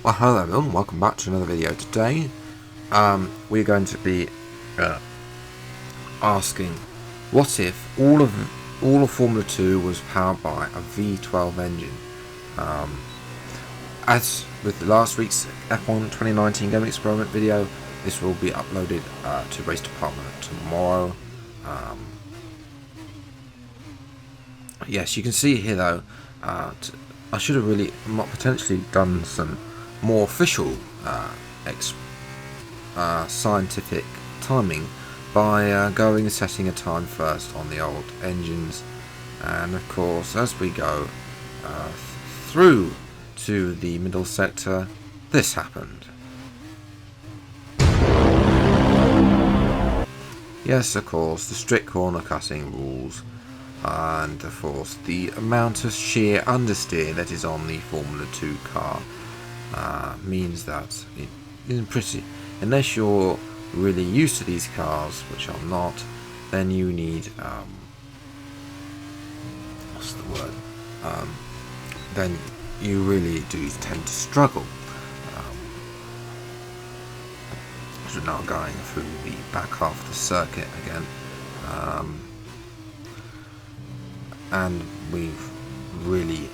Well, hello everyone, welcome back to another video. Today we're going to be asking what if all of Formula 2 was powered by a V12 engine. As with last week's F1 2019 Game Experiment video, this will be uploaded to Race Department tomorrow. Yes, you can see here though, I should have really potentially done some more official scientific timing by going and setting a time first on the old engines, and of course as we go through to the middle sector, this happened. Yes, of course, the strict corner cutting rules, and of course the amount of sheer understeer that is on the Formula 2 car means that it isn't pretty. Unless you're really used to these cars, which I'm not, then you need what's the word? Then you really do tend to struggle. So we're now going through the back half of the circuit again, and we've really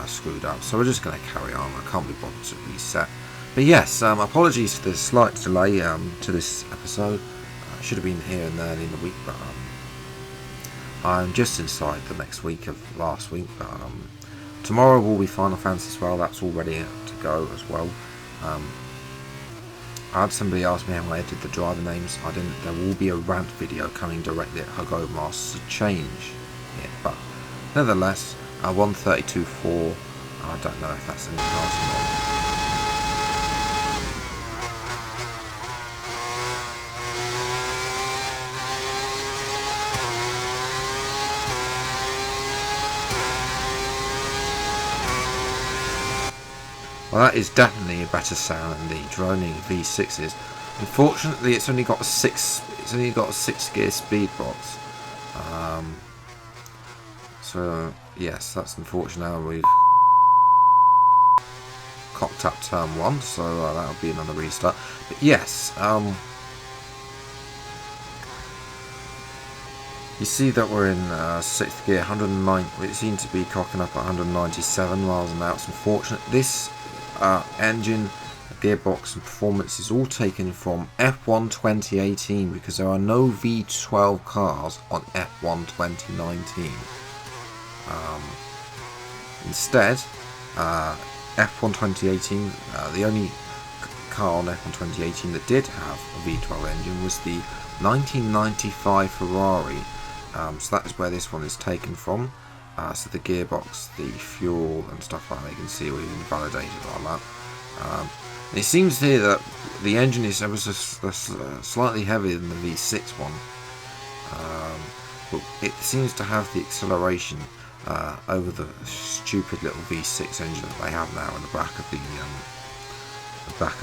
screwed up, so we're just going to carry on. I can't be bothered to reset. But yes, apologies for the slight delay to this episode. I should have been here and there in the week, but I'm just inside the next week of last week. But tomorrow will be Final Fantasy as well. That's all ready to go as well. I had somebody ask me how I edited the driver names. I didn't. There will be a rant video coming directly at Hugo Masters to change it, but nevertheless, 132.4. I don't know if that's in the past or not. Well, that is definitely a better sound than the droning V6s. Unfortunately, it's only got a six gear speed box. So yes, that's unfortunate. We've cocked up turn 1, so that'll be another restart. But yes, you see that we're in 6th gear, 109. We seem to be cocking up at 197 miles an hour. It's unfortunate. This engine, gearbox and performance is all taken from F1 2018 because there are no V12 cars on F1 2019. Instead, F1 2018, the only car on F1 2018 that did have a V12 engine was the 1995 Ferrari. So that is where this one is taken from. So the gearbox, the fuel and stuff like that, you can see we've been validated on that. It seems here that the engine is ever so slightly heavier than the V6 one, but it seems to have the acceleration over the stupid little V6 engine that they have now in the back of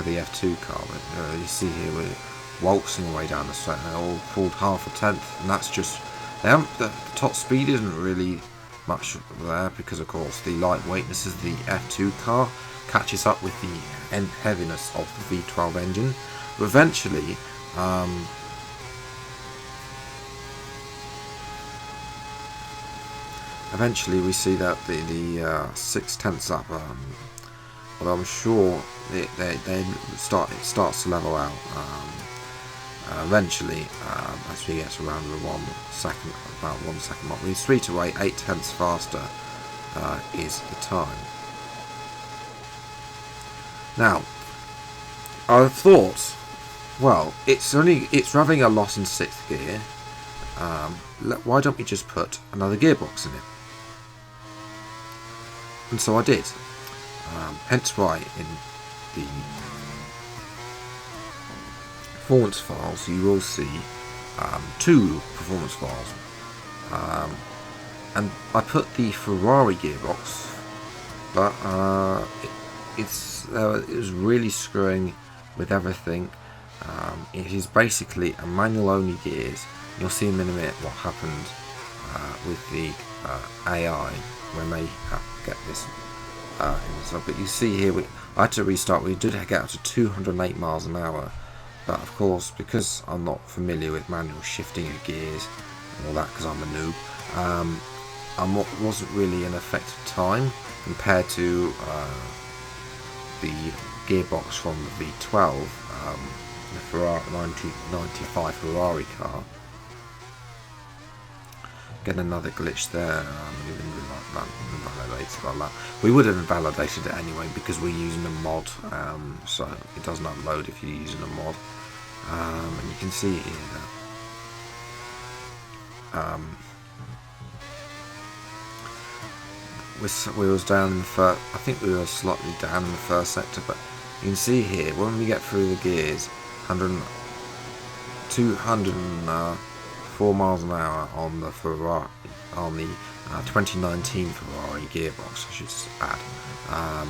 the F2 car. But, you see here we're waltzing away down the straight, and they're all pulled half a tenth, and that's just the top speed isn't really much there because of course the lightweightness of the F2 car catches up with the heaviness of the V12 engine. But eventually we see that the 6 tenths up, but I'm sure it starts to level out eventually as we get around the 1 second mark. With 3 to 8, 8 tenths faster is the time. Now, I thought, well, it's having a loss in 6th gear. Why don't we just put another gearbox in it? And so I did. Hence why in the performance files you will see 2 performance files, and I put the Ferrari gearbox, but it was really screwing with everything. It is basically a manual only gears. You'll see in a minute what happened with the AI when they get this. But you see here I had to restart. We did get up to 208 miles an hour, but of course, because I'm not familiar with manual shifting of gears and all that, because I'm a noob, I wasn't really in effective time compared to the gearbox from the V12, the Ferrari 1995 Ferrari car. Get another glitch there. We didn't validate it like that. We would have invalidated it anyway because we're using a mod, so it doesn't upload if you're using a mod. And you can see here that we was down in the first. I think we were slightly down in the first sector, but you can see here when we get through the gears, 204 miles an hour on the Ferrari, on the 2019 Ferrari gearbox, I should add.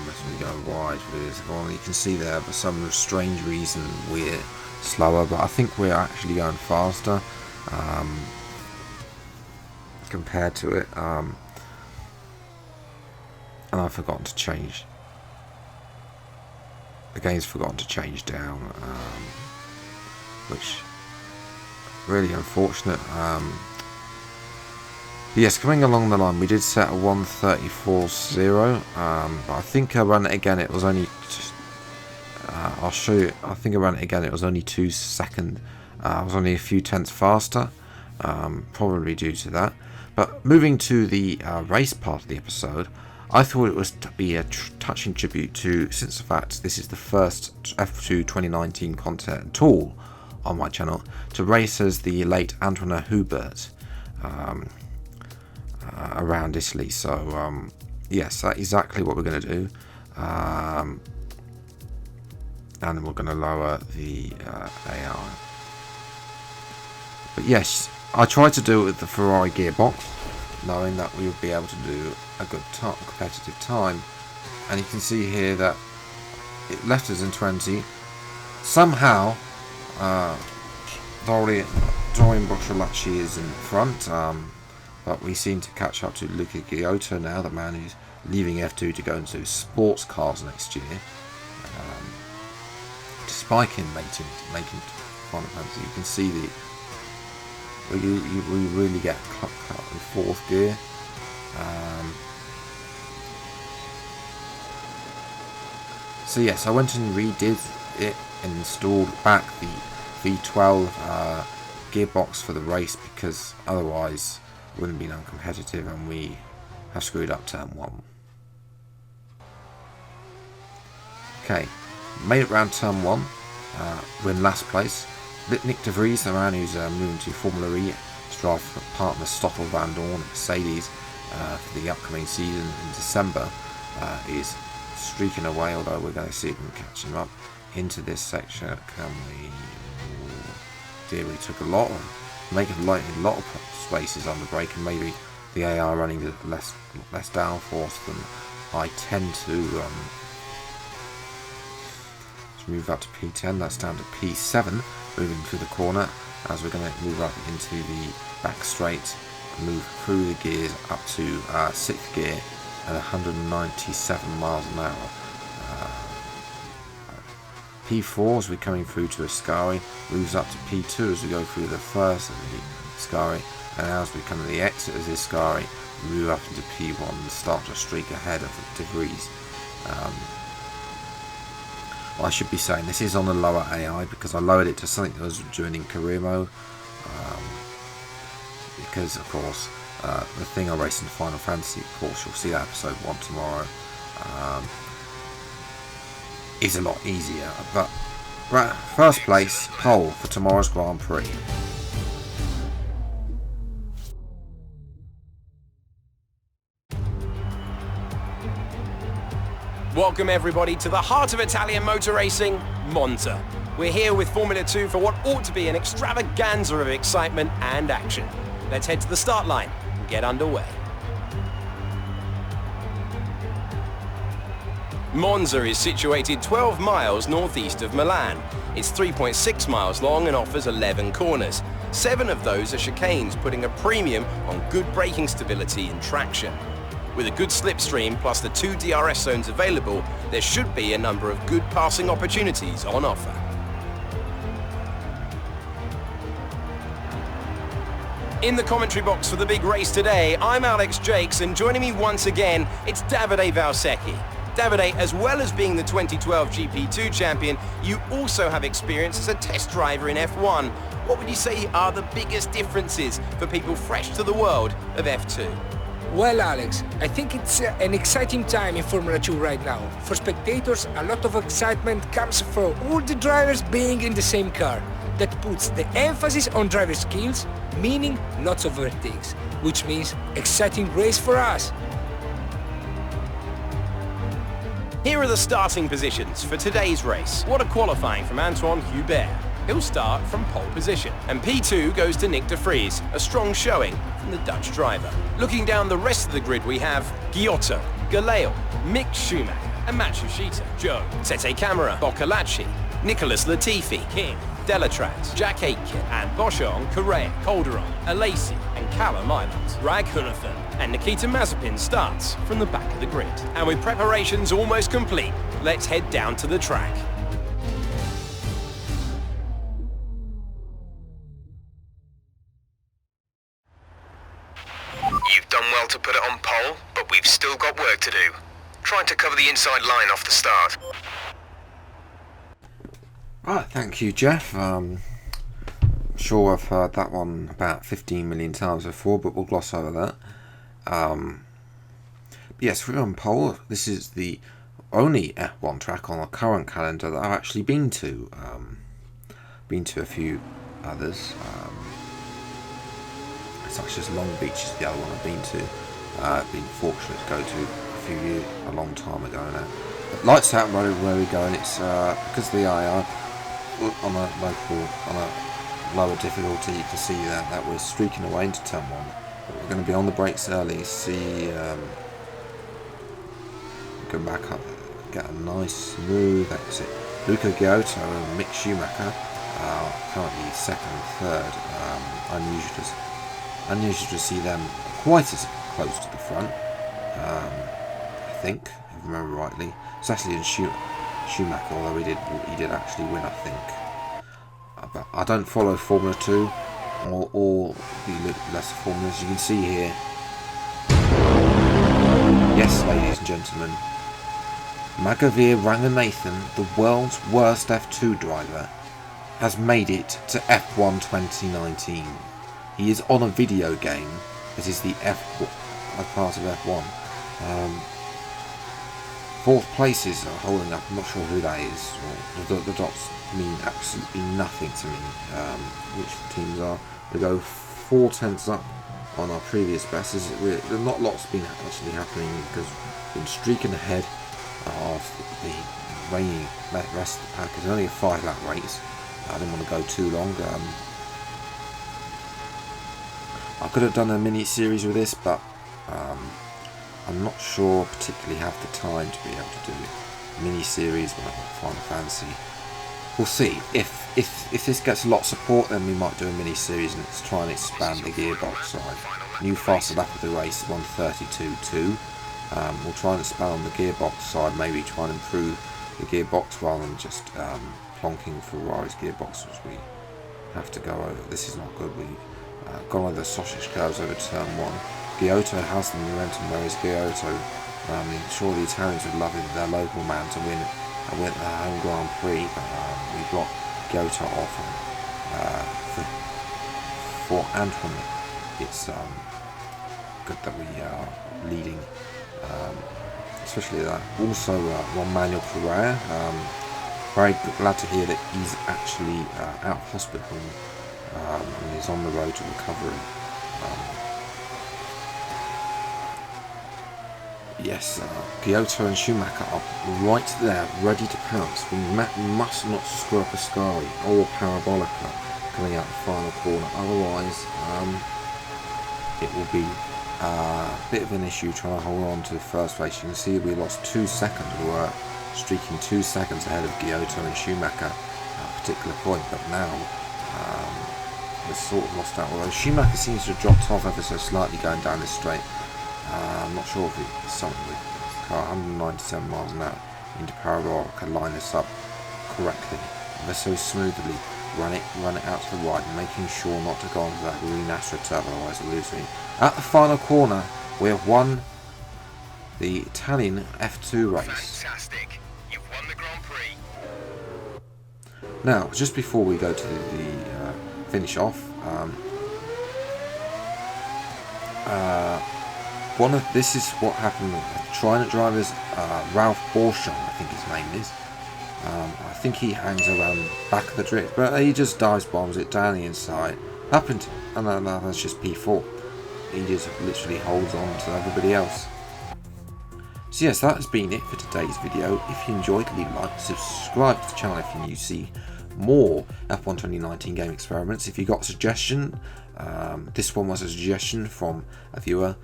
As we go wide with this one, you can see there for some strange reason we're slower, but I think we're actually going faster compared to it. And I've forgotten to change. The game's forgotten to change down, which really unfortunate. Yes, coming along the line, we did set a 1:34.0, but I think I ran it again. It was only. I'll show you. I think I ran it again. It was only 2 seconds. I was only a few tenths faster, probably due to that. But moving to the race part of the episode, I thought it was to be a touching tribute to, since the fact this is the first F2 2019 content at all on my channel, to race as the late Antoine Hubert around Italy. So yes, that's exactly what we're going to do. And then we're going to lower the AI. But yes, I tried to do it with the Ferrari gearbox, knowing that we would be able to do a good competitive time. And you can see here that it left us in 20. Somehow, Dorian Brocciolacci is in front, but we seem to catch up to Luca Giotto now, the man who's leaving F2 to go into sports cars next year. Despite him making Final Fantasy, you can see we really get cut in fourth gear. So yes, I went and redid it and installed back the V12 gearbox for the race, because otherwise it wouldn't be non-competitive, and we have screwed up turn 1. Okay, made it round turn 1. We're in last place. Nick de Vries, the man who's moving to Formula E to drive for partner Stoffel van Dorn at Mercedes for the upcoming season in December, is streaking away, although we're going to see if we can catch him up into this section. Can we? Dear, we took a lot of spaces on the brake, and maybe the AI running less downforce than I tend to. Move up to P10, that's down to P7, moving through the corner as we're going to move up into the back straight, move through the gears up to 6th gear at 197 miles an hour. P4 as we're coming through to Ascari, moves up to P2 as we go through the first of the Ascari, and as we come to the exit of the Ascari, we move up into P1 and start to streak ahead of De Vries. I should be saying this is on a lower AI because I lowered it to something that was doing in career mode, because of course the thing I race in Final Fantasy, of course you'll see that episode 1 tomorrow, is a lot easier. But first place pole for tomorrow's Grand Prix. Welcome everybody to the heart of Italian motor racing, Monza. We're here with Formula 2 for what ought to be an extravaganza of excitement and action. Let's head to the start line and get underway. Monza is situated 12 miles northeast of Milan. It's 3.6 miles long and offers 11 corners. 7 of those are chicanes, putting a premium on good braking stability and traction. With a good slipstream plus the 2 DRS zones available, there should be a number of good passing opportunities on offer. In the commentary box for the big race today, I'm Alex Jakes, and joining me once again, it's Davide Valsecchi. Davide, as well as being the 2012 GP2 champion, you also have experience as a test driver in F1. What would you say are the biggest differences for people fresh to the world of F2? Well, Alex, I think it's an exciting time in Formula 2 right now. For spectators, a lot of excitement comes from all the drivers being in the same car. That puts the emphasis on driver skills, meaning lots of overtakes, which means exciting race for us. Here are the starting positions for today's race. What a qualifying from Antoine Hubert. He'll start from pole position. And P2 goes to Nick de Vries, a strong showing from the Dutch driver. Looking down the rest of the grid, we have Giotto, Galeo, Mick Schumacher, and Matsushita, Joe, Tete Camara, Boccolacci, Nicholas Latifi, King, Delatraz, Jack Aitken, and Boschon, Correa, Calderon, Alesi, and Callum Islands. Rag Hunathan and Nikita Mazepin starts from the back of the grid. And with preparations almost complete, let's head down to the track. You've done well to put it on pole, but we've still got work to do. Trying to cover the inside line off the start. Right, thank you, Jeff. I'm sure I've heard that one about 15 million times before, but we'll gloss over that. Yes, we're on pole. This is the only F1 track on the current calendar that I've actually been to. Been to a few others, such as Long Beach is the other one I've been to. I've been fortunate to go to a long time ago now. But Lights Out where we're going, it's because of the IR on a lower difficulty. You can see that we're streaking away into turn 1. But we're going to be on the brakes early. See, go back up, get a nice smooth exit. Luca Giotto and Mick Schumacher are currently second and third. Unusual to see them quite as close to the front. I think, if I remember rightly. It's actually in Schumacher, although he did actually win, I think. But I don't follow Formula 2 or the lesser formulas. You can see here. Yes, ladies and gentlemen, Magavir Ranganathan, the world's worst F2 driver, has made it to F1 2019. He is on a video game that is the part of F1. Fourth places are holding up. I'm not sure who that is. The dots mean absolutely nothing to me. Which the teams are. We go 4 tenths up on our previous best. There's not lots been actually happening because we've been streaking ahead of the reigning rest of the pack. It's only a 5-lap race. I didn't want to go too long. I could have done a mini series with this, but I'm not sure particularly have the time to be able to do a mini series when I've got Final Fantasy. We'll see. If this gets a lot of support, then we might do a mini series and let's try and expand the gearbox side. New faster lap of the race 132.2. We'll try and expand on the gearbox side. Maybe try and improve the gearbox rather than just plonking Ferrari's gearbox, which we have to go over. This is not good. We've gone over the sausage curves over turn 1. Giotto has the momentum, whereas Giotto, I'm sure the Italians would love it, their local man to win the home Grand Prix, but we blocked Giotto off. For Antoine, it's good that we are leading, especially that. Also, Juan Manuel Correa, very glad to hear that he's actually out of hospital and he's on the road to recovery. Yes, Giotto and Schumacher are right there, ready to pounce. We must not screw up Ascari or Parabolica coming out the final corner. Otherwise, it will be a bit of an issue trying to hold on to the first place. You can see we lost 2 seconds. We were streaking 2 seconds ahead of Giotto and Schumacher at a particular point, but now we've sort of lost out. Although Schumacher seems to have dropped off ever so slightly going down this straight. I'm not sure if it's something with the car, 197 miles an hour into parallel. Can line this up correctly, ever so smoothly. Run it out to the right, making sure not to go onto that green AstroTurbo, otherwise we'll lose me. At the final corner, we have won the Italian F2 race. Fantastic. You've won the Grand Prix. Now, just before we go to the finish off, this is what happened with the Trident drivers. Ralph Borchon, I think his name is. I think he hangs around the back of the drift, but he just dives bombs it down the inside, up into, and then that's just P4. He just literally holds on to everybody else. So yes, that has been it for today's video. If you enjoyed, leave a like, subscribe to the channel if you need to see more F1 2019 game experiments. If you got a suggestion, this one was a suggestion from a viewer,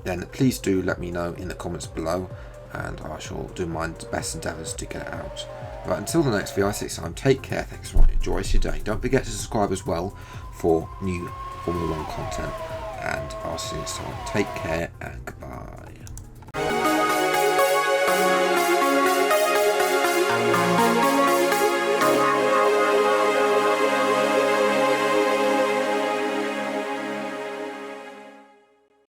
then please do let me know in the comments below, and I shall do my best endeavours to get it out. But until the next VI6 time, take care, thanks for watching, enjoy your day. Don't forget to subscribe as well for new Formula 1 content, and I'll see you next time. Take care and goodbye.